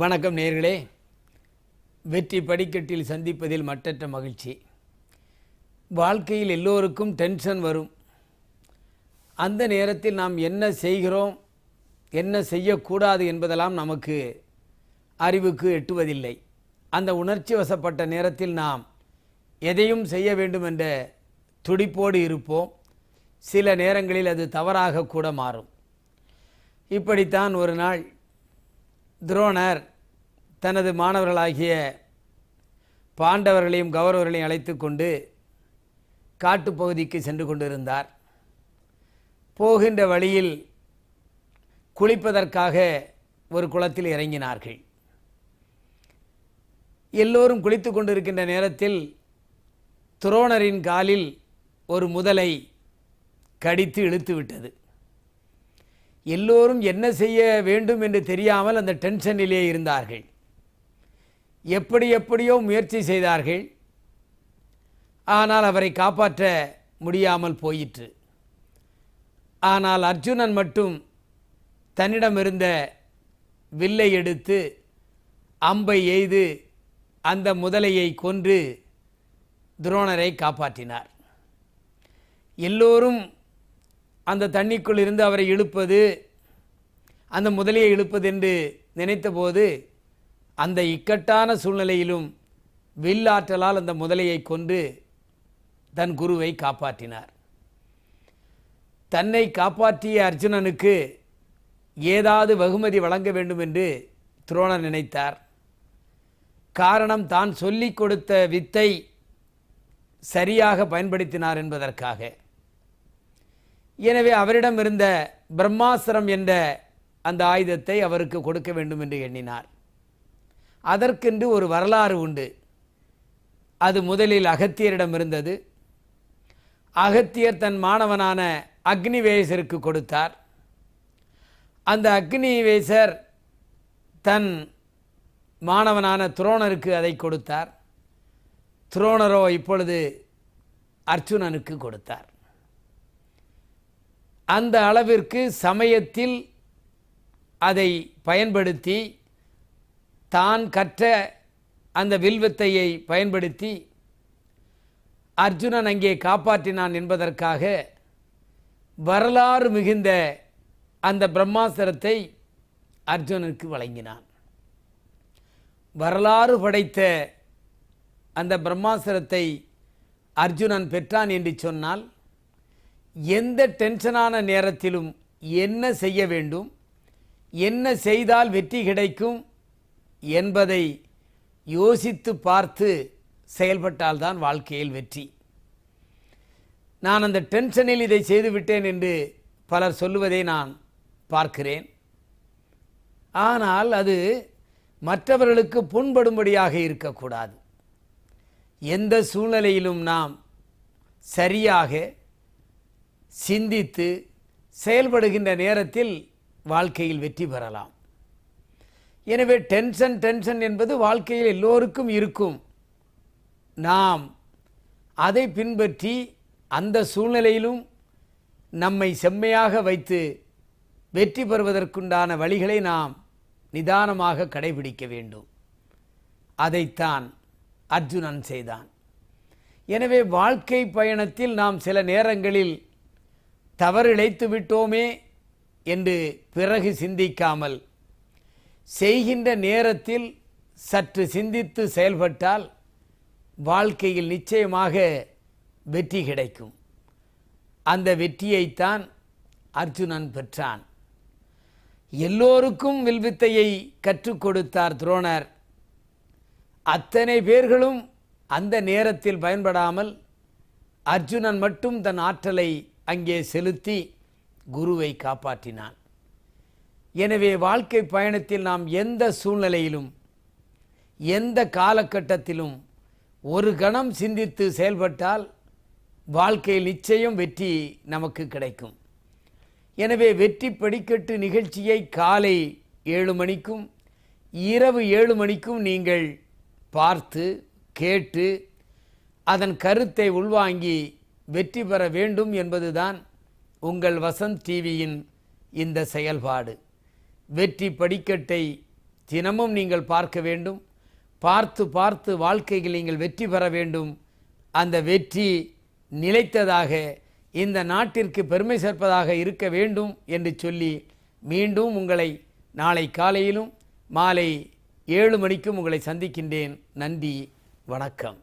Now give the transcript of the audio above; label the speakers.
Speaker 1: வணக்கம் நேயர்களே. வெற்றி படிக்கட்டில் சந்திப்பதில் மட்டற்ற மகிழ்ச்சி. வாழ்க்கையில் எல்லோருக்கும் டென்ஷன் வரும். அந்த நேரத்தில் நாம் என்ன செய்கிறோம், என்ன செய்யக்கூடாது என்பதெல்லாம் நமக்கு அறிவுக்கு எட்டுவதில்லை. அந்த உணர்ச்சி வசப்பட்ட நேரத்தில் நாம் எதையும் செய்ய வேண்டும் என்ற துடிப்போடு இருப்போம். சில நேரங்களில் அது தவறாக கூட மாறும். இப்படித்தான் ஒரு நாள் துரோணர் தனது மாணவர்களாகிய பாண்டவர்களையும் கௌரவர்களையும் அழைத்து கொண்டு காட்டுப்பகுதிக்கு சென்று கொண்டிருந்தார். போகின்ற வழியில் குளிப்பதற்காக ஒரு குளத்தில் இறங்கினார்கள். எல்லோரும் குளித்து கொண்டிருக்கின்ற நேரத்தில் துரோணரின் காலில் ஒரு முதலை கடித்து இழுத்து விட்டது. எல்லோரும் என்ன செய்ய வேண்டும் என்று தெரியாமல் அந்த டென்ஷனிலே இருந்தார்கள். எப்படியோ முயற்சி செய்தார்கள். ஆனால் அவரை காப்பாற்ற முடியாமல் போயிற்று. ஆனால் அர்ஜுனன் மட்டும் தன்னிடமிருந்த வில்லை எடுத்து அம்பை எய்து அந்த முதலையை கொன்று துரோணரை காப்பாற்றினார். எல்லோரும் அந்த தண்ணிக்குள் இருந்து அவரை இழுப்பது, அந்த முதலையை இழுப்பது என்று நினைத்தபோது அந்த இக்கட்டான சூழ்நிலையிலும் வில்லாற்றலால் அந்த முதலையை கொன்று தன் குருவை காப்பாற்றினார். தன்னை காப்பாற்றிய அர்ஜுனனுக்கு ஏதாவது வெகுமதி வழங்க வேண்டும் என்று துரோணர் நினைத்தார். காரணம், தான் சொல்லிக் கொடுத்த வித்தை சரியாக பயன்படுத்தினார் என்பதற்காக. எனவே அவரிடம் இருந்த பிரம்மாஸ்திரம் என்ற அந்த ஆயுதத்தை அவருக்கு கொடுக்க வேண்டும் என்று எண்ணினார். அதற்கென்று ஒரு வரலாறு உண்டு. அது முதலில் அகத்தியரிடம் இருந்தது. அகத்தியர் தன் மாணவனான அக்னிவேசருக்கு கொடுத்தார். அந்த அக்னிவேசர் தன் மாணவனான துரோணருக்கு அதை கொடுத்தார். துரோணரோ இப்பொழுது அர்ஜுனனுக்கு கொடுத்தார். அந்த அளவிற்கு சமயத்தில் அதை பயன்படுத்தி தான் கற்ற அந்த வில்வித்தையை பயன்படுத்தி அர்ஜுனன் அங்கே காப்பாற்றினான் என்பதற்காக வரலாறு மிகுந்த அந்த பிரம்மாஸ்திரத்தை அர்ஜுனனுக்கு வழங்கினான். வரலாறு படைத்த அந்த பிரம்மாஸ்திரத்தை அர்ஜுனன் பெற்றான் என்று சொன்னால், எந்த டென்ஷனான நேரத்திலும் என்ன செய்ய வேண்டும், என்ன செய்தால் வெற்றி கிடைக்கும் என்பதை யோசித்து பார்த்து செயல்பட்டால்தான் வாழ்க்கையில் வெற்றி. நான் அந்த டென்ஷனில் இதை செய்துவிட்டேன் என்று பலர் சொல்லுவதை நான் பார்க்கிறேன். ஆனால் அது மற்றவர்களுக்கு புண்படும்படியாக இருக்கக்கூடாது. எந்த சூழ்நிலையிலும் நாம் சரியாக சிந்தித்து செயல்படுகின்ற நேரத்தில் வாழ்க்கையில் வெற்றி பெறலாம். எனவே டென்ஷன் என்பது வாழ்க்கையில் எல்லோருக்கும் இருக்கும். நாம் அதை பின்பற்றி அந்த சூழ்நிலையிலும் நம்மை செம்மையாக வைத்து வெற்றி பெறுவதற்குண்டான வழிகளை நாம் நிதானமாக கடைபிடிக்க வேண்டும். அதைத்தான் அர்ஜுனன் செய்தான். எனவே வாழ்க்கை பயணத்தில் நாம் சில நேரங்களில் தவறு இழைத்து விட்டோமே என்று பிறகு சிந்திக்காமல் செய்கின்ற நேரத்தில் சற்று சிந்தித்து செயல்பட்டால் வாழ்க்கையில் நிச்சயமாக வெற்றி கிடைக்கும். அந்த வெற்றியைத்தான் அர்ஜுனன் பெற்றான். எல்லோருக்கும் வில்வித்தையை கற்றுக் கொடுத்தார் துரோணர். அத்தனை பேர்களும் அந்த நேரத்தில் பயன்படாமல் அர்ஜுனன் மட்டும் தன் ஆற்றலை அங்கே செலுத்தி குருவை காப்பாற்றினான். எனவே வாழ்க்கை பயணத்தில் நாம் எந்த சூழ்நிலையிலும் எந்த காலகட்டத்திலும் ஒரு கணம் சிந்தித்து செயல்பட்டால் வாழ்க்கையில் நிச்சயம் வெற்றி நமக்கு கிடைக்கும். எனவே வெற்றி படிக்கட்டு நிகழ்ச்சியை காலை 7 மணிக்கும் இரவு 7 மணிக்கும் நீங்கள் பார்த்து கேட்டு அதன் கருத்தை உள்வாங்கி வெற்றி பெற வேண்டும் என்பதுதான் உங்கள் வசந்த் டிவியின் இந்த செயல்பாடு. வெற்றி படிக்கட்டை தினமும் நீங்கள் பார்க்க வேண்டும். பார்த்து பார்த்து வாழ்க்கையில் நீங்கள் வெற்றி பெற வேண்டும். அந்த வெற்றி நிலைத்ததாக, இந்த நாட்டிற்கு பெருமை சேர்ப்பதாக இருக்க வேண்டும் என்று சொல்லி மீண்டும் உங்களை நாளை காலையிலும் மாலை 7 மணிக்கும் உங்களை சந்திக்கின்றேன். நன்றி, வணக்கம்.